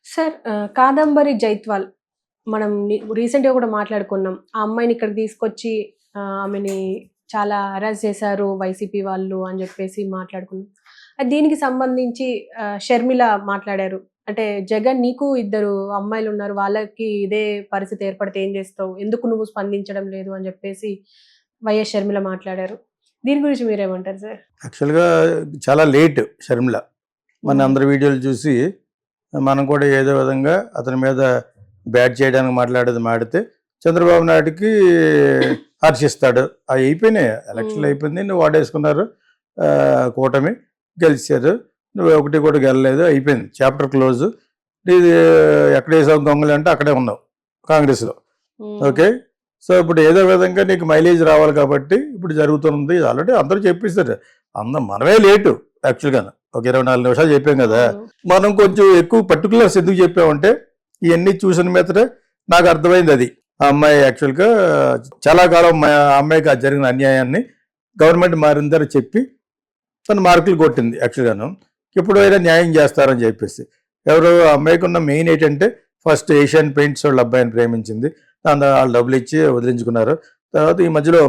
Sir Kadambari జైత్వాల్ మనం రీసెంట్‌గా కూడా మాట్లాడుకున్నాం. ఆ అమ్మాయిని ఇక్కడికి తీసుకొచ్చి ఆమెని చాలా హరాస్ చేశారు వైసీపీ వాళ్ళు అని చెప్పేసి మాట్లాడుకున్నాం. దీనికి సంబంధించి షర్మిల మాట్లాడారు. అంటే జగన్ నీకు ఇద్దరు అమ్మాయిలున్నారు. వాళ్ళకి ఇదే పరిస్థితి ఏర్పడితే ఏం చేస్తావు? ఎందుకు నువ్వు స్పందించడం లేదు అని చెప్పేసి వైఎస్ షర్మిల మాట్లాడారు. దీని గురించి మీరేమంటారు సార్? యాక్చువల్‌గా చాలా లేట్ షర్మిల. మన అందరి వీడియోలు చూసి మనం కూడా ఏదో విధంగా అతని మీద బ్యాట్ చేయడానికి మాట్లాడితే చంద్రబాబు నాయుడుకి హర్షిస్తాడు. అవి అయిపోయినాయి, ఎలక్షన్లు అయిపోయింది, నువ్వు వాడేసుకున్నారు, కూటమి గెలిచారు, నువ్వు ఒకటి కూడా గెలలేదు, అయిపోయింది, చాప్టర్ క్లోజ్. ఇది ఎక్కడ వేసావు గొంగలు అంటే అక్కడే ఉన్నావు కాంగ్రెస్లో. ఓకే, సో ఇప్పుడు ఏదో విధంగా నీకు మైలేజ్ రావాలి కాబట్టి ఇప్పుడు జరుగుతుంది. ఆల్రెడీ అందరూ చెప్పేస్తారు, మనమే లేటు యాక్చువల్గా. ఒక 24 నిమిషాలు చెప్పాం కదా. మనం కొంచెం ఎక్కువ పర్టికులర్స్ ఎందుకు చెప్పామంటే ఇవన్నీ చూసిన మీదట నాకు అర్థమైంది. అది ఆ అమ్మాయి యాక్చువల్గా చాలా కాలం ఆ అమ్మాయికి జరిగిన అన్యాయాన్ని గవర్నమెంట్ మారిందని చెప్పి తన మార్కులు కొట్టింది యాక్చువల్గాను. ఎప్పుడైనా న్యాయం చేస్తారని చెప్పేసి ఎవరు అమ్మాయికి ఉన్న మెయిన్ ఏంటంటే ఫస్ట్ ఏషియన్ పెయింట్స్ వాళ్ళ అబ్బాయిని ప్రేమించింది, దాని వాళ్ళు డబ్బులు ఇచ్చి వదిలించుకున్నారు. తర్వాత ఈ మధ్యలో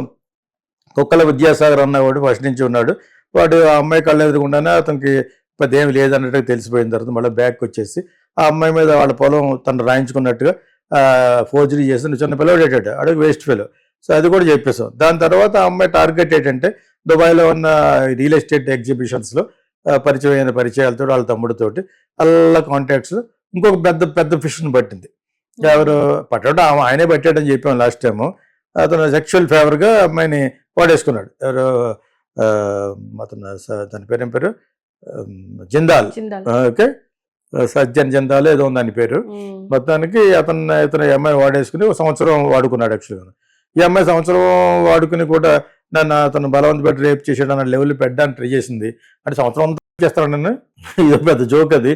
కుక్కల విద్యాసాగర్ అన్నవాడు ఫస్ట్ నుంచి ఉన్నాడు, వాడు ఆ అమ్మాయి కళ్ళు ఎదురుకుండానే అతనికి పెద్దేమి లేదన్నట్టుగా తెలిసిపోయిన తర్వాత మళ్ళీ బ్యాక్ వచ్చేసి ఆ అమ్మాయి మీద వాళ్ళ పొలం తను రాయించుకున్నట్టుగా ఫోర్జరీ చేసి నువ్వు చిన్న పిల్లవాడు ఏంటంటే అడుగు వేస్ట్ ఫెలో. సో అది కూడా చెప్పేసాం. దాని తర్వాత ఆ అమ్మాయి టార్గెట్ ఏంటంటే దుబాయ్లో ఉన్న రియల్ ఎస్టేట్ ఎగ్జిబిషన్స్లో పరిచయమైన పరిచయాలతో వాళ్ళ తమ్ముడితోటి అలా కాంటాక్ట్స్ ఇంకొక పెద్ద పెద్ద ఫిష్ని పట్టింది. ఎవరు పట్టడం ఆయనే పట్టాడని చెప్పాము లాస్ట్ టైము. అతను సెక్షువల్ ఫేవర్గా అమ్మాయిని వాడేసుకున్నాడు. ఎవరు అతను తన పేరేం పేరు జిందాల్. ఓకే, సజ్జన్ జిందాల్ ఏదో ఉంది దాని పేరు. మొత్తానికి ఇతను అమ్మాయి వాడేసుకుని ఒక సంవత్సరం వాడుకున్నాడు యాక్చువల్గా. ఈ అమ్మాయి సంవత్సరం వాడుకుని కూడా నన్ను అతను బలవంత పెట్టి రేపు చేసాడు అన్న లెవెల్ పెట్టడానికి ట్రై చేసింది. అంటే సంవత్సరం అంతా చేస్తాను నన్ను, ఇదో పెద్ద జోక్ అది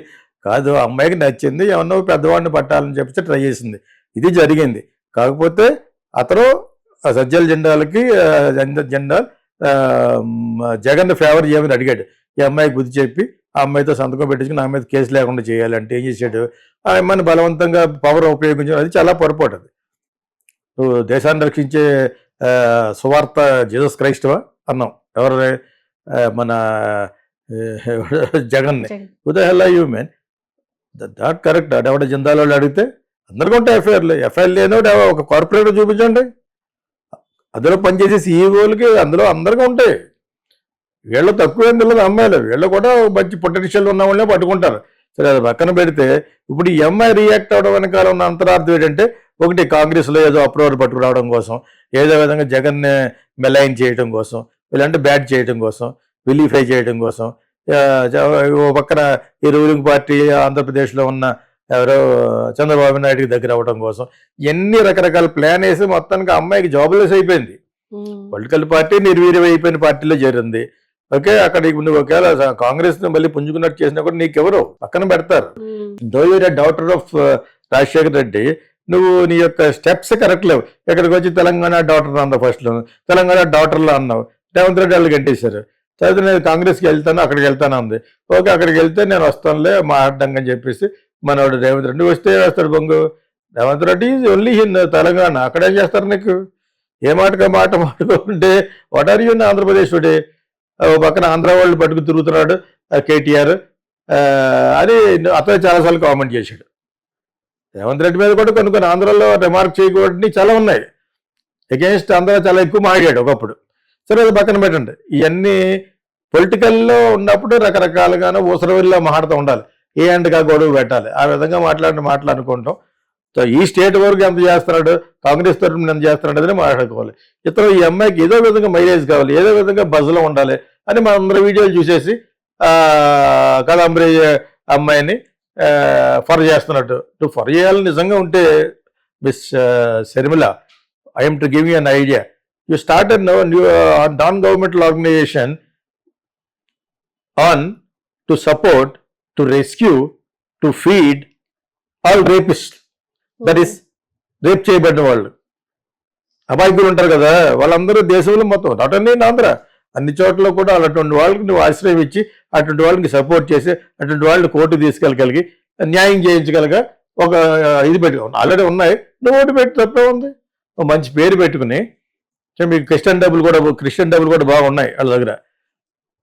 కాదు. అమ్మాయికి నచ్చింది, ఏమన్నా పెద్దవాడిని పట్టాలని చెప్పి ట్రై చేసింది. ఇది జరిగింది. కాకపోతే అతను సజ్జల జెండాలకి జెండా జగన్ ఫేవర్ చేయమని అడిగాడు. ఈ అమ్మాయికి బుద్ధి చెప్పి ఆ అమ్మాయితో సంతకం పెట్టించుకుని నా మీద కేసు లేకుండా చేయాలంటే ఏం చేశాడు, ఆ అమ్మాయిని బలవంతంగా పవర్ ఉపయోగించడం అది చాలా పొరపాటు. అది నువ్వు దేశాన్ని రక్షించే సువార్త జీసస్ క్రైస్తవా అన్నాం ఎవరు మన జగన్ని. ఉదాహరణ యూ మెన్ దాట్ కరెక్ట్. అడెవడ జిందాల వాళ్ళు అడిగితే అందరికీ ఉంటాయి ఎఫ్ఐఆర్ లేనో ఒక కార్పొరేటర్ చూపించండి, అందులో పనిచేసే సీఈఓలకి అందులో అందరికీ ఉంటాయి. వీళ్ళు తక్కువ తెలియదు అమ్మాయిలు, వీళ్ళు కూడా మంచి పొటెన్షియల్ ఉన్న వాళ్ళే పట్టుకుంటారు. సరే అది పక్కన పెడితే ఇప్పుడు ఈ అమ్మాయి రియాక్ట్ అవడం వెనకాల ఉన్న అంతరార్థం ఏంటంటే ఒకటి కాంగ్రెస్లో ఏదో అప్రూవల్ పట్టుకురావడం కోసం, ఏదో విధంగా జగన్ని మెలైన్ చేయడం కోసం, ఇలాంటి బ్యాట్ చేయడం కోసం, విలీఫై చేయడం కోసం, పక్కన ఈ రూలింగ్ పార్టీ ఆంధ్రప్రదేశ్లో ఉన్న ఎవరో చంద్రబాబు నాయుడికి దగ్గర అవ్వడం కోసం ఎన్ని రకరకాల ప్లాన్ వేసి మొత్తానికి అమ్మాయికి జాబ్లెస్ అయిపోయింది. పొలిటికల్ పార్టీ నిర్వీర్యం అయిపోయిన పార్టీలో చేరింది. ఓకే, అక్కడ నువ్వు ఒకవేళ కాంగ్రెస్ మళ్ళీ పుంజుకున్నట్టు చేసినా కూడా నీకెవరు పక్కన పెడతారు. Though your doctor of Rajasekhar Reddy, నువ్వు నీ యొక్క స్టెప్స్ కరెక్ట్ లేవు. ఎక్కడికి వచ్చి తెలంగాణ డాక్టర్ అన్నావు, ఫస్ట్లో తెలంగాణ డాక్టర్లో అన్నావు, రేవంత్ రెడ్డి వాళ్ళు గంటేశారు. చదివితే నేను కాంగ్రెస్కి వెళ్తాను, అక్కడికి వెళ్తాను అంది. ఓకే, అక్కడికి వెళ్తే నేను వస్తానులే మాట్లాడడం అని చెప్పేసి మనవాడు రేవంత్ రెడ్డి వస్తే వేస్తాడు బొంగు. Revanth Reddy is only in Telangana, అక్కడేం చేస్తారు నీకు? ఏ మాట మాట్లాడుకుంటే what are you in Andhra Pradesh today? పక్కన ఆంధ్ర వాళ్ళు పట్టుకు తిరుగుతున్నాడు కేటీఆర్ అని అతను చాలాసార్లు కామెంట్ చేశాడు. రేవంత్ రెడ్డి మీద కూడా కొన్ని ఆంధ్రాలో రిమార్క్ చేయకూడని చాలా ఉన్నాయి. అగెయిన్స్ట్ ఆంధ్ర చాలా ఎక్కువ మాట్లాడాడు ఒకప్పుడు. సరే అది పక్కన పెట్టండి. ఇవన్నీ పొలిటికల్లో ఉన్నప్పుడు రకరకాలుగానో ఊసరవిల్లో మాట్లాడుతూ ఉండాలి, ఏ అండ్గా గొడవ పెట్టాలి, ఆ విధంగా మాట్లాడుకుంటాం. సో ఈ స్టేట్ వరకు ఎంత చేస్తున్నాడు, కాంగ్రెస్ తరఫున ఎంత చేస్తున్నాడు అని మాట్లాడుకోవాలి. ఇతను ఈ అమ్మాయికి ఏదో విధంగా మైలేజ్ కావాలి, ఏదో విధంగా బజ్లో ఉండాలి అని మన అందరూ వీడియోలు చూసేసి కాదంబరి అమ్మాయిని ఫర్ చేస్తున్నట్టు. నువ్వు ఫర్ చేయాలని నిజంగా ఉంటే Miss Sharmila, I'm to give you an idea. You start non governmental organisation on to support, to rescue, to feed all rapist. That is rape చేయబడిన వాళ్ళు, అమాయకులు ఉంటారు కదా, వాళ్ళందరూ దేశంలో మొత్తం నాట్ ఓన్లీ ఇన్ ఆంధ్ర, అన్ని చోట్ల కూడా అటువంటి వాళ్ళకి నువ్వు ఆశ్రయం ఇచ్చి అటువంటి వాళ్ళకి సపోర్ట్ చేసి అటువంటి వాళ్ళని కోర్టు తీసుకెళ్ళగలిగి న్యాయం చేయించగలగ ఒక ఇది పెట్టుకోండి. ఆల్రెడీ ఉన్నాయి, నువ్వు ఒకటి పెట్టి తప్పే ఉంది. ఒక మంచి పేరు పెట్టుకుని, మీకు క్రిస్టియన్ డబ్బులు కూడా బాగున్నాయి వాళ్ళ దగ్గర.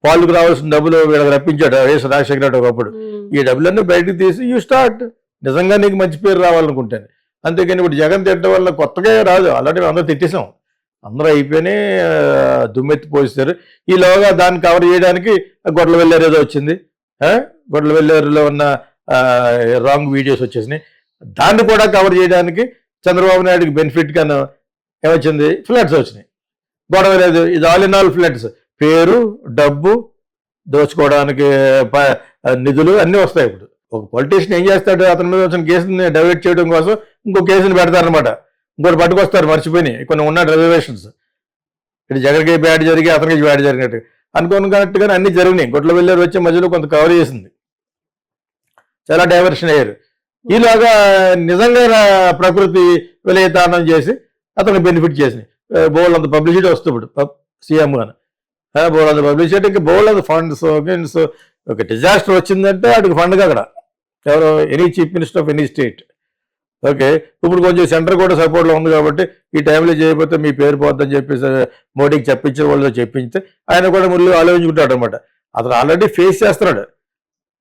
వాళ్ళకి రావాల్సిన డబ్బులు వీళ్ళకి రప్పించాడు వైఎస్ రాజశేఖర రెడ్డి ఒకప్పుడు. ఈ డబ్బులన్నీ బయటకు తీసి యూ స్టార్ట్. నిజంగా నీకు మంచి పేరు రావాలనుకుంటాను. అంతేకాని ఇప్పుడు జగన్ తిట్టడం వల్ల కొత్తగా రాదు, ఆల్రెడీ అందరూ తిట్టేసాం. అందరూ అయిపోయినాయి, దుమ్మెత్తి పోస్తారు. ఈలోగా దాన్ని కవర్ చేయడానికి గొడ్ల వెల్లేరు ఏదో వచ్చింది, గొడ్ల వెల్లేరులో ఉన్న రాంగ్ వీడియోస్ వచ్చేసినాయి. దాన్ని కూడా కవర్ చేయడానికి చంద్రబాబు నాయుడుకి బెనిఫిట్ గాను ఏమొచ్చింది, ఫ్లడ్స్ వచ్చినాయి. గొడవ లేదు, ఇది ఆల్ ఇన్ ఆల్ ఫ్లడ్స్. పేరు, డబ్బు, దోచుకోవడానికి నిధులు అన్నీ వస్తాయి. ఇప్పుడు ఒక పొలిటీషియన్ ఏం చేస్తాడు, అతని మీద వచ్చిన కేసుని డైవర్ట్ చేయడం కోసం ఇంకో కేసుని పెడతారనమాట. ఇంకోటి పట్టుకొస్తారు, మర్చిపోయి కొన్ని ఉన్నాయి రిజర్వేషన్స్. ఇటు జగన్కి బ్యాడ్ జరిగి అతనికి బ్యాడ్ జరిగినట్టు అనుకున్నట్టుగానే అన్ని జరిగినాయి. గొడ్ల వెల్లేరు వచ్చే మధ్యలో కొంత కవర్ చేసింది, చాలా డైవర్షన్ అయ్యారు. ఈలాగా నిజంగా ప్రకృతి విలయతానం చేసి అతనికి బెనిఫిట్ చేసినాయి. బోల్డ్ అంత పబ్లిసిటీ వస్తుంది ఇప్పుడు సీఎం గాను, బోల్డ్ అంత పబ్లిసిటీ, ఇంకా బోల్డ్ అంత ఫండ్స్ గిన్స్. ఒక డిజాస్టర్ వచ్చిందంటే వాటికి ఫండ్గా అక్కడ ఎవరో any chief minister of any state. Okay, ఇప్పుడు కొంచెం సెంటర్ కూడా సపోర్ట్లో ఉంది కాబట్టి ఈ టైంలో చేయకపోతే మీ పేరు పోద్దని చెప్పేసి మోడీకి చెప్పించే వాళ్ళతో చెప్పించితే ఆయన కూడా ముందు ఆలోచించుకుంటాడు అనమాట. అతను ఆల్రెడీ ఫేస్ చేస్తున్నాడు.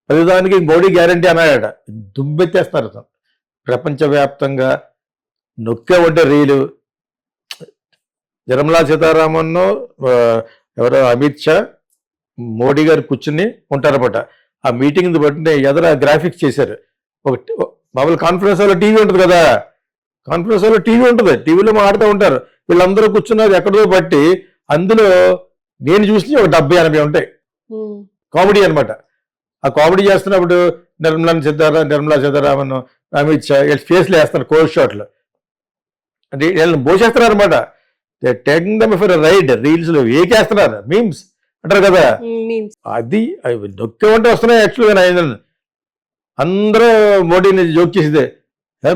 ప్రతిదానికి మోడీ గ్యారంటీ అన్నాడట, దుమ్మెత్తేస్తారు అతను. ప్రపంచవ్యాప్తంగా నొక్కే ఉంటే రీలు నిర్మలా సీతారామన్, ఎవరో అమిత్ షా, మోడీ గారు కూర్చుని ఉంటారన్నమాట. ఆ మీటింగ్ బట్టి ఎదుర గ్రాఫిక్స్ చేశారు. ఒకటి మామూలు కాన్ఫరెన్స్ హాల్లో టీవీ ఉంటుంది కదా, కాన్ఫరెన్స్ హాల్లో టీవీ ఉంటుంది, టీవీలో మాట్లాడుతూ ఉంటారు. వీళ్ళందరూ కూర్చున్నారు ఎక్కడో బట్టి, అందులో నేను చూసి ఒక 70-80 ఉంటాయి కామెడీ అనమాట. ఆ కామెడీ చేస్తున్నప్పుడు నిర్మలా సీతారామన్, అమిత్ షా ఫేస్లు వేస్తున్నారు కోల్డ్ షాట్లు, అంటే వీళ్ళని పోసేస్తున్నారు అనమాట. Taking them for ride, reels లో ఏకేస్తున్నారు, మీమ్స్ అంటారు కదా, అది నొక్కే ఉంటే వస్తున్నాయి. యాక్చువల్గా అందరూ మోడీని జోక్ చేసేదే,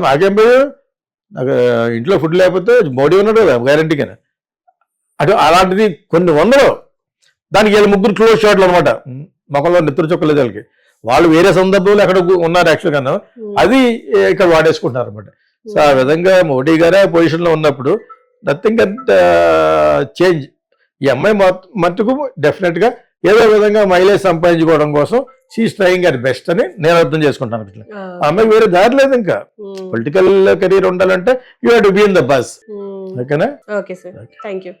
మాకేం పోయి నాకు ఇంట్లో ఫుడ్ లేకపోతే మోడీ ఉన్నాడు కదా గ్యారంటీగా. అటు అలాంటిది కొన్ని వందలు, దానికి వీళ్ళు ముగ్గురు క్లోజ్ షాట్లు అనమాట. మొక్కలో నిద్ర చొక్కలేదు వాళ్ళకి. వాళ్ళు వేరే సందర్భంలో ఎక్కడ ఉన్నారు యాక్చువల్గా, అది ఇక్కడ వాడేసుకుంటున్నారు అనమాట. సో ఆ విధంగా మోడీ గారే పొజిషన్లో ఉన్నప్పుడు నథింగ్ అంత చేంజ్. ఈ అమ్మాయి మట్టుకు డెఫినెట్గా ఏదో విధంగా మైలేజ్ సంపాదించుకోవడం కోసం షీఈస్ ట్రయింగ్ అట్ బెస్ట్ అని నేను అర్థం చేసుకుంటాను. ఆ అమ్మాయికి వేరే దారి లేదు. ఇంకా పొలిటికల్ కెరీర్ ఉండాలంటే you have to be in the bus. ఓకేనా? Okay sir, thank you.